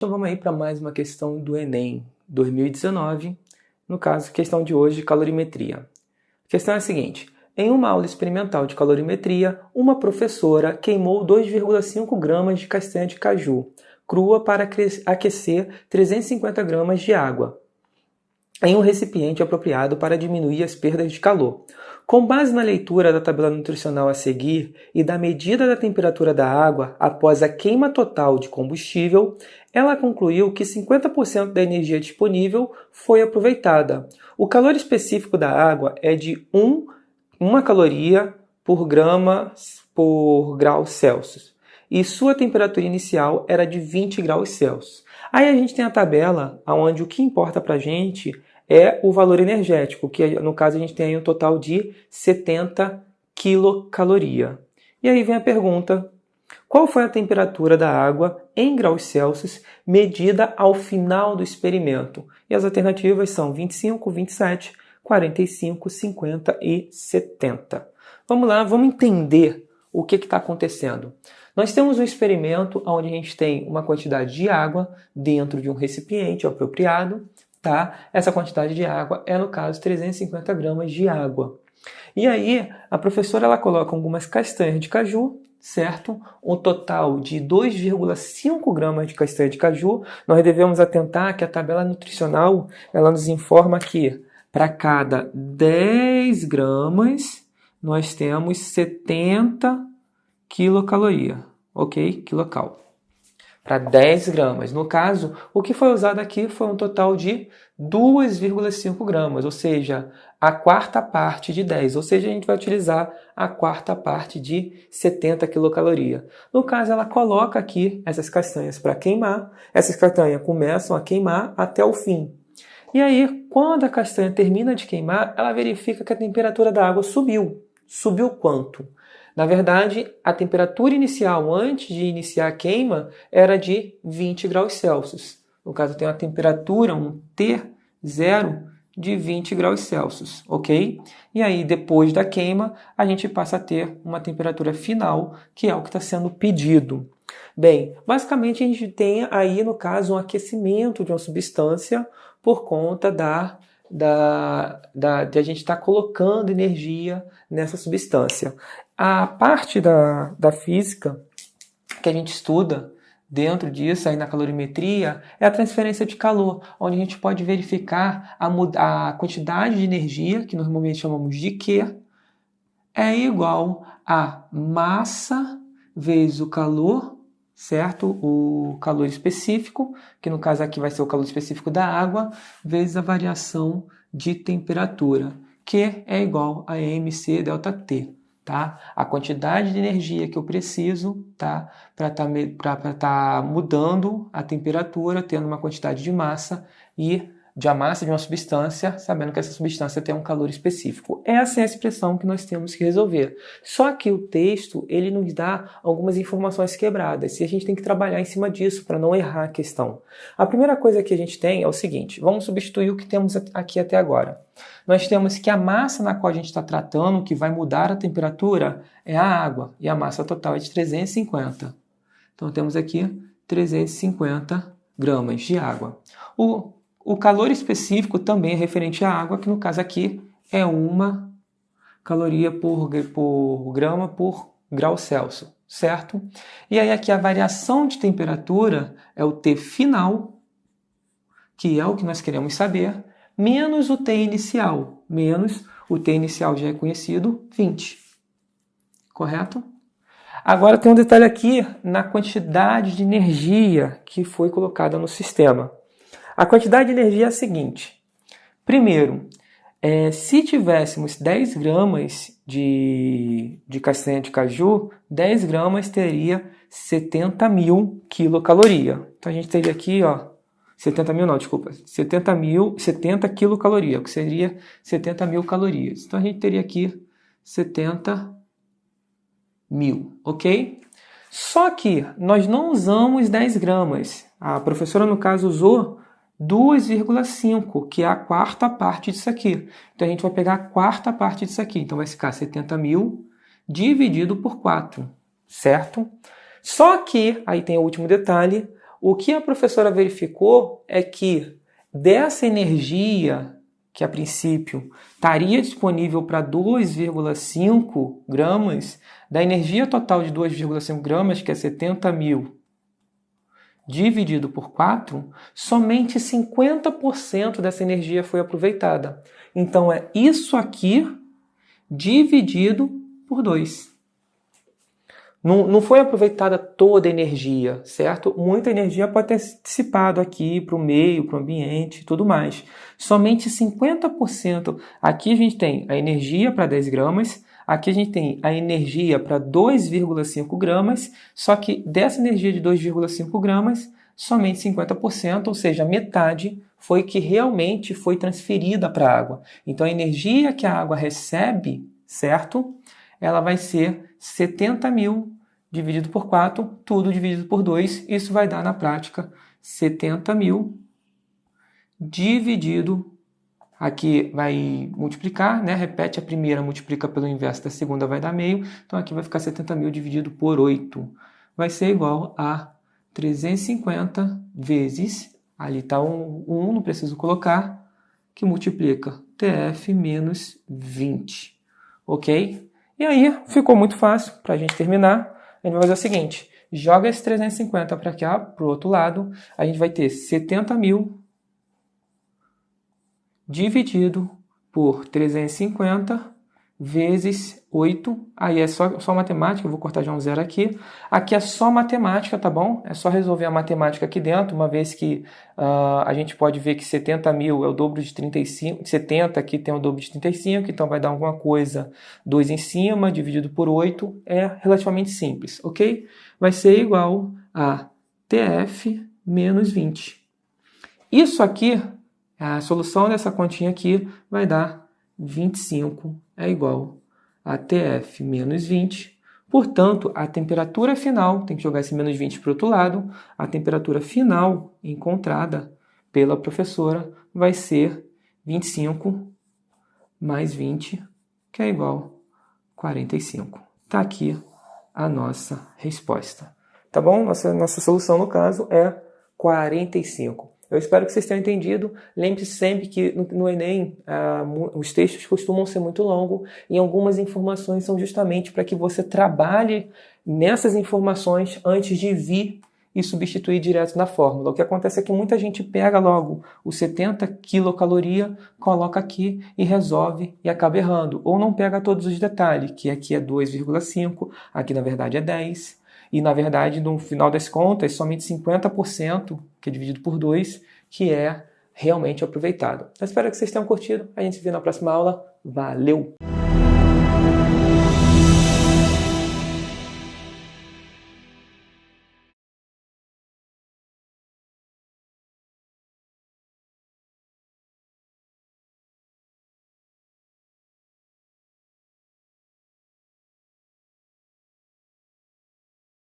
Então vamos aí para mais uma questão do Enem 2019, no caso, questão de hoje, calorimetria. A questão é a seguinte: em uma aula experimental de calorimetria, uma professora queimou 2,5 gramas de castanha de caju crua para aquecer 350 gramas de água em um recipiente apropriado para diminuir as perdas de calor. Com base na leitura da tabela nutricional a seguir e da medida da temperatura da água após a queima total de combustível, ela concluiu que 50% da energia disponível foi aproveitada. O calor específico da água é de 1 caloria por grama por grau Celsius e sua temperatura inicial era de 20 graus Celsius. Aí a gente tem a tabela onde o que importa para a gente é o valor energético, que no caso a gente tem aí um total de 70 quilocaloria. E aí vem a pergunta: qual foi a temperatura da água em graus Celsius medida ao final do experimento? E as alternativas são 25, 27, 45, 50 e 70. Vamos lá, vamos entender o que está acontecendo. Nós temos um experimento onde a gente tem uma quantidade de água dentro de um recipiente apropriado. Tá? Essa quantidade de água é, no caso, 350 gramas de água. E aí, a professora ela coloca algumas castanhas de caju, certo? Um total de 2,5 gramas de castanha de caju. Nós devemos atentar que a tabela nutricional ela nos informa que para cada 10 gramas nós temos 70 quilocaloria, ok? Quilocal. Para 10 gramas. No caso, o que foi usado aqui foi um total de 2,5 gramas, ou seja, a quarta parte de 10. Ou seja, a gente vai utilizar a quarta parte de 70 quilocaloria. No caso, ela coloca aqui essas castanhas para queimar. Essas castanhas começam a queimar até o fim. E aí, quando a castanha termina de queimar, ela verifica que a temperatura da água subiu. Subiu quanto? Na verdade, a temperatura inicial antes de iniciar a queima era de 20 graus Celsius. No caso, tem uma temperatura, um T0 de 20 graus Celsius, ok? E aí, depois da queima, a gente passa a ter uma temperatura final, que é o que está sendo pedido. Bem, basicamente a gente tem aí, no caso, um aquecimento de uma substância por conta de a gente estar colocando energia nessa substância. A parte da física que a gente estuda dentro disso, aí na calorimetria, é a transferência de calor, onde a gente pode verificar a quantidade de energia, que normalmente chamamos de Q, é igual a massa vezes o calor, certo? O calor específico, que no caso aqui vai ser o calor específico da água, vezes a variação de temperatura, que é igual a mc delta T. Tá? A quantidade de energia que eu preciso, tá? Para estar mudando a temperatura, tendo uma quantidade de massa e de a massa de uma substância, sabendo que essa substância tem um calor específico. Essa é a expressão que nós temos que resolver. Só que o texto, ele nos dá algumas informações quebradas e a gente tem que trabalhar em cima disso para não errar a questão. A primeira coisa que a gente tem é o seguinte: vamos substituir o que temos aqui até agora. Nós temos que a massa na qual a gente está tratando, que vai mudar a temperatura, é a água, e a massa total é de 350. Então temos aqui 350 gramas de água. O calor específico também é referente à água, que no caso aqui é 1 caloria por grama por grau Celsius, certo? E aí aqui a variação de temperatura é o T final, que é o que nós queremos saber, menos o T inicial. Menos o T inicial já é conhecido, 20. Correto? Agora tem um detalhe aqui na quantidade de energia que foi colocada no sistema. A quantidade de energia é a seguinte. Primeiro, se tivéssemos 10 gramas de castanha de caju, 10 gramas teria 70.000 quilocaloria. Então a gente teria aqui, 70 quilocaloria, o que seria 70.000 calorias. Então a gente teria aqui 70.000, ok? Só que nós não usamos 10 gramas. A professora, no caso, usou 2,5, que é a quarta parte disso aqui. Então a gente vai pegar a quarta parte disso aqui. Então vai ficar 70.000 dividido por 4, certo? Só que, aí tem o último detalhe, o que a professora verificou é que dessa energia que a princípio estaria disponível para 2,5 gramas, da energia total de 2,5 gramas, que é 70.000, dividido por 4, somente 50% dessa energia foi aproveitada. Então é isso aqui dividido por 2. Não foi aproveitada toda a energia, certo? Muita energia pode ter se dissipado aqui para o meio, para o ambiente e tudo mais. Somente 50%. Aqui a gente tem a energia para 10 gramas, aqui a gente tem a energia para 2,5 gramas, só que dessa energia de 2,5 gramas, somente 50%, ou seja, metade, foi que realmente foi transferida para a água. Então a energia que a água recebe, certo? Ela vai ser 70.000 dividido por 4, tudo dividido por 2. Isso vai dar, na prática, 70.000 dividido, aqui vai multiplicar, né? Repete a primeira, multiplica pelo inverso da segunda, vai dar meio. Então aqui vai ficar 70.000 dividido por 8. Vai ser igual a 350 vezes, ali está um 1, não preciso colocar, que multiplica TF menos 20. Ok? E aí, ficou muito fácil para a gente terminar. A gente vai fazer o seguinte, joga esse 350 para cá, para o outro lado, a gente vai ter 70.000 dividido por 350 vezes 8, aí é só matemática, eu vou cortar já um zero aqui. Aqui é só matemática, tá bom? É só resolver a matemática aqui dentro, uma vez que a gente pode ver que 70.000 é o dobro de 35, 70 aqui tem o dobro de 35, então vai dar alguma coisa 2 em cima, dividido por 8, é relativamente simples, ok? Vai ser igual a TF menos 20. Isso aqui, a solução dessa continha aqui vai dar 25 é igual a TF menos 20. Portanto, a temperatura final, tem que jogar esse menos 20 para o outro lado, a temperatura final encontrada pela professora vai ser 25 mais 20, que é igual a 45. Está aqui a nossa resposta. Tá bom? Nossa solução, no caso, é 45. Eu espero que vocês tenham entendido. Lembre-se sempre que no Enem os textos costumam ser muito longos e algumas informações são justamente para que você trabalhe nessas informações antes de vir e substituir direto na fórmula. O que acontece é que muita gente pega logo os 70 quilocaloria, coloca aqui e resolve e acaba errando. Ou não pega todos os detalhes, que aqui é 2,5, aqui na verdade é 10. E, na verdade, no final das contas, somente 50%, que é dividido por 2, que é realmente aproveitado. Eu espero que vocês tenham curtido. A gente se vê na próxima aula. Valeu!